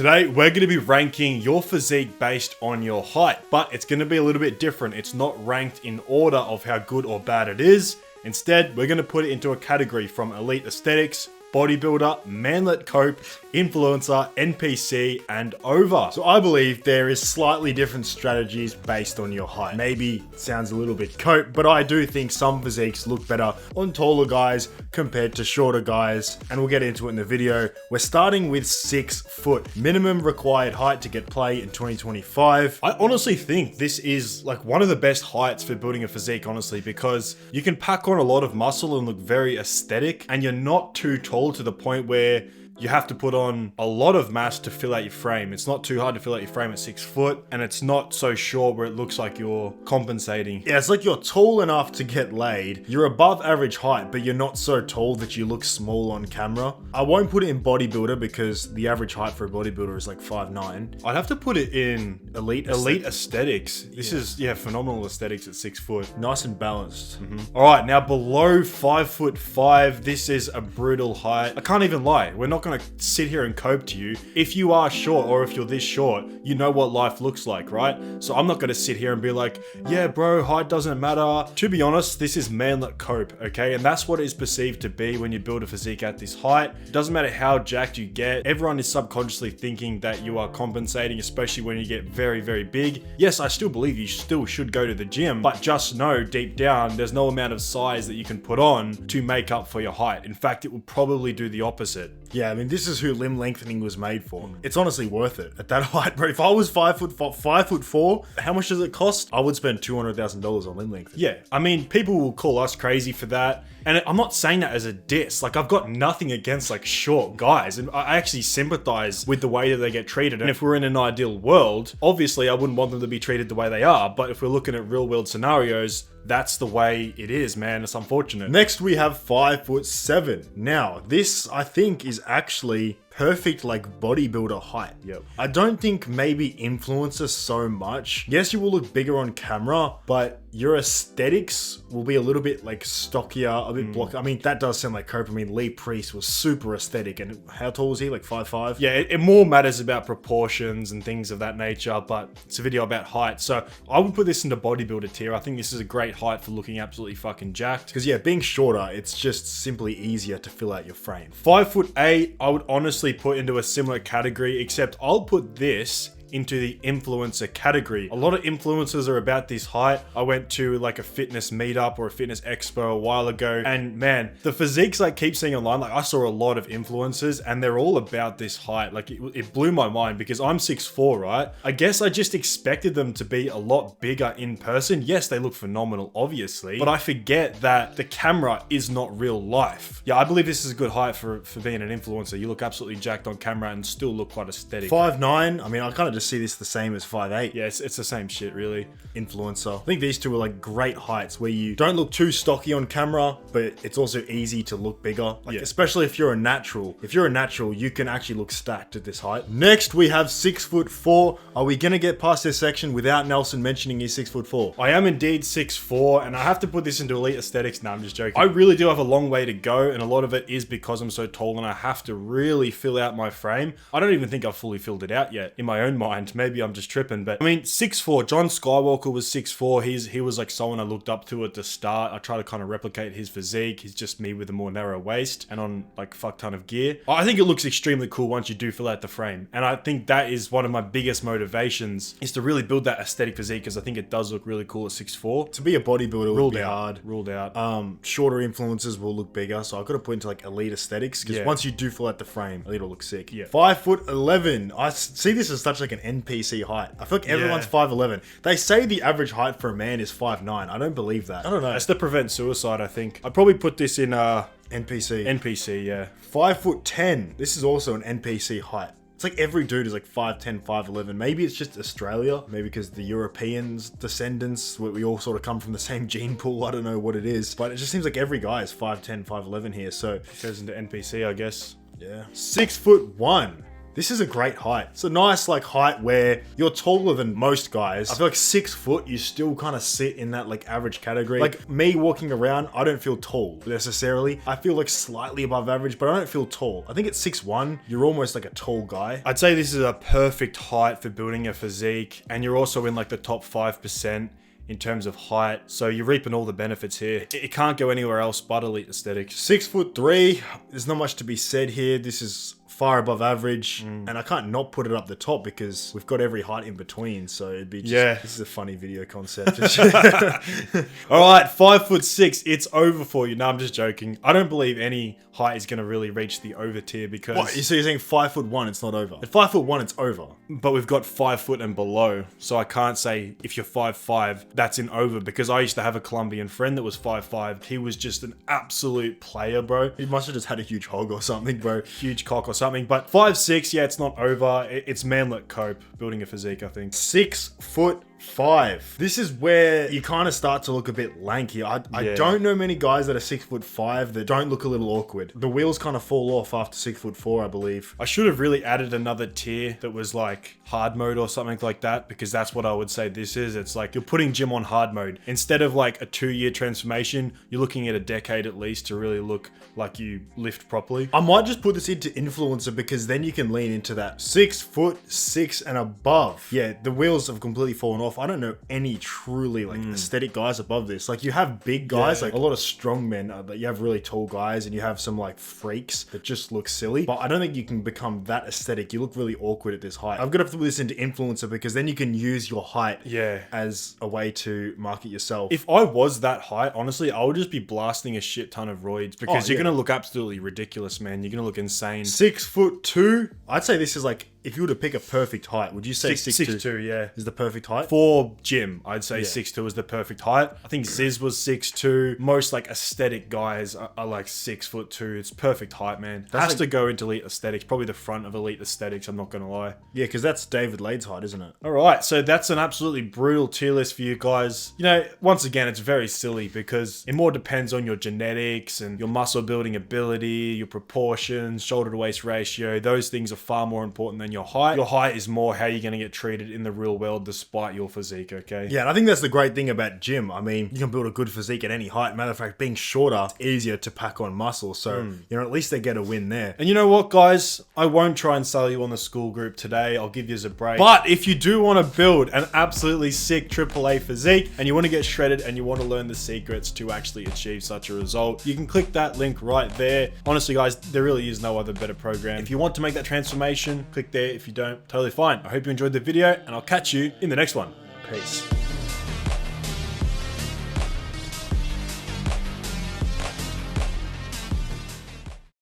Today we're going to be ranking your physique based on your height, but it's going to be a little bit different. It's not ranked in order of how good or bad it is. Instead, we're going to put it into a category from elite aesthetics, bodybuilder, manlet cope, influencer, NPC, and over. So I believe there is slightly different strategies based on your height. Maybe it sounds a little bit cope, but I do think some physiques look better on taller guys compared to shorter guys, and we'll get into it in the video. We're starting with 6 foot, minimum required height to get play in 2025. I honestly think this is like one of the best heights for building a physique, honestly, because you can pack on a lot of muscle and look very aesthetic, and you're not too tall to the point where you have to put on a lot of mass to fill out your frame. It's not too hard to fill out your frame at 6 foot, and it's not so short where it looks like you're compensating. Yeah, it's like you're tall enough to get laid. You're above average height, but you're not so tall that you look small on camera. I won't put it in bodybuilder because the average height for a bodybuilder is like 5'9". I'd have to put it in elite aesthetics. This is phenomenal aesthetics at 6 foot. Nice and balanced. All right, now below 5'5", this is a brutal height. I can't even lie. We're not going to sit here and cope to you. If you are short, or if you're this short, you know what life looks like, right? So I'm not going to sit here and be like, yeah bro, height doesn't matter. To be honest, this is manlet cope, okay? And that's what it is perceived to be when you build a physique at this height. It doesn't matter how jacked you get. Everyone is subconsciously thinking that you are compensating, especially when you get very, very big. Yes, I still believe you still should go to the gym, but just know deep down, there's no amount of size that you can put on to make up for your height. In fact, it will probably do the opposite. Yeah, I mean, this is who limb lengthening was made for. It's honestly worth it at that height, bro. If I was 5'4", how much does it cost? I would spend $200,000 on limb lengthening. Yeah, I mean, people will call us crazy for that. And I'm not saying that as a diss. Like, I've got nothing against like short guys, and I actually sympathize with the way that they get treated. And if we're in an ideal world, obviously I wouldn't want them to be treated the way they are. But if we're looking at real world scenarios, that's the way it is, man. It's unfortunate. Next, we have 5'7". Now, this I think is actually perfect like bodybuilder height. Yep. I don't think maybe influencer so much. Yes, you will look bigger on camera, but your aesthetics will be a little bit like stockier, a bit blocky. I mean, that does sound like cope. I mean, Lee Priest was super aesthetic, and how tall was he? Like 5'5"? Yeah, it more matters about proportions and things of that nature, but it's a video about height. So I would put this into bodybuilder tier. I think this is a great height for looking absolutely fucking jacked. Because yeah, being shorter, it's just simply easier to fill out your frame. 5'8", I would honestly put into a similar category, except I'll put this into the influencer category. A lot of influencers are about this height. I went to like a fitness meetup or a fitness expo a while ago, and man, the physiques I keep seeing online, like I saw a lot of influencers and they're all about this height. Like it blew my mind because I'm 6'4", right? I guess I just expected them to be a lot bigger in person. Yes, they look phenomenal, obviously, but I forget that the camera is not real life. Yeah, I believe this is a good height for being an influencer. You look absolutely jacked on camera and still look quite aesthetic. 5'9", I mean, I kind of just see this the same as 5'8". Yeah, it's the same shit, really. Influencer. I think these two are like great heights where you don't look too stocky on camera, but it's also easy to look bigger. Like, especially if you're a natural. If you're a natural, you can actually look stacked at this height. Next, we have 6'4". Are we gonna get past this section without Nelson mentioning he's 6'4"? I am indeed 6'4", and I have to put this into elite aesthetics. No, I'm just joking. I really do have a long way to go, and a lot of it is because I'm so tall and I have to really fill out my frame. I don't even think I've fully filled it out yet in my own mind. Maybe I'm just tripping, but I mean, 6'4", John Skywalker was 6'4". He was like someone I looked up to at the start. I try to kind of replicate his physique. He's just me with a more narrow waist and on like a fuck ton of gear. I think it looks extremely cool once you do fill out the frame. And I think that is one of my biggest motivations, is to really build that aesthetic physique, because I think it does look really cool at 6'4". To be a bodybuilder would be hard. Ruled out. Shorter influencers will look bigger, so I've got to put into like elite aesthetics, because once you do fill out the frame, elite will look sick. Yeah. 5'11". I see this as such like an NPC height. I feel like everyone's 5'11". They say the average height for a man is 5'9". I don't believe that. I don't know. That's to prevent suicide, I think. I'd probably put this in NPC, yeah. 5'10". This is also an NPC height. It's like every dude is like 5'10", 5'11". Maybe it's just Australia. Maybe because the Europeans' descendants, we all sort of come from the same gene pool. I don't know what it is. But it just seems like every guy is 5'10", 5'11" here. So it goes into NPC, I guess. Yeah. 6'1". This is a great height. It's a nice like height where you're taller than most guys. I feel like 6 foot, you still kind of sit in that like average category. Like me walking around, I don't feel tall necessarily. I feel like slightly above average, but I don't feel tall. I think at 6'1", you're almost like a tall guy. I'd say this is a perfect height for building a physique, and you're also in like the top 5% in terms of height, so you're reaping all the benefits here. It can't go anywhere else but elite aesthetics. 6'3", there's not much to be said here. This is far above average, and I can't not put it up the top because we've got every height in between, so it'd be just, this is a funny video concept. All right, 5'6", it's over for you. No, I'm just joking. I don't believe any height is going to really reach the over tier because... What, so you're saying 5'1", it's not over? At 5'1", it's over. But we've got 5 foot and below, so I can't say if you're 5'5", that's in over, because I used to have a Colombian friend that was 5'5". He was just an absolute player, bro. He must have just had a huge hog or something, bro. Huge cock or something. But 5'6", yeah, it's not over. It's manlet cope, building a physique, I think. 6'5". This is where you kind of start to look a bit lanky. I don't know many guys that are 6'5" that don't look a little awkward. The wheels kind of fall off after 6'4", I believe. I should have really added another tier that was like hard mode or something like that, because that's what I would say this is. It's like you're putting gym on hard mode. Instead of like a 2-year transformation, you're looking at a decade at least to really look like you lift properly. I might just put this into influencer, because then you can lean into that 6'6" and above. Yeah, the wheels have completely fallen off. I don't know any truly like aesthetic guys above this. Like you have big guys, like a lot of strong men, but you have really tall guys, and you have some like freaks that just look silly. But I don't think you can become that aesthetic. You look really awkward at this height. I'm gonna have to put this into influencer, because then you can use your height as a way to market yourself. If I was that height, honestly, I would just be blasting a shit ton of roids, because you're gonna look absolutely ridiculous, man. You're gonna look insane. 6'2", I'd say this is like, if you were to pick a perfect height, would you say 6'2", yeah, is the perfect height? For gym, I'd say 6'2" is the perfect height. I think Ziz was 6'2". Most like aesthetic guys are like 6'2". It's perfect height, man. That has to go into elite aesthetics, probably the front of elite aesthetics, I'm not gonna lie. Yeah, because that's David Lade's height, isn't it? All right, so that's an absolutely brutal tier list for you guys. You know, once again, it's very silly because it more depends on your genetics and your muscle building ability, your proportions, shoulder to waist ratio. Those things are far more important than your height. Your height is more how you're going to get treated in the real world despite your physique, okay? Yeah, and I think that's the great thing about gym. I mean, you can build a good physique at any height. Matter of fact, being shorter, it's easier to pack on muscle. So, you know, at least they get a win there. And you know what, guys? I won't try and sell you on the school group today. I'll give you a break. But if you do want to build an absolutely sick AAA physique and you want to get shredded and you want to learn the secrets to actually achieve such a result, you can click that link right there. Honestly, guys, there really is no other better program. If you want to make that transformation, click there. If you don't, totally fine. I hope you enjoyed the video, and I'll catch you in the next one. Peace.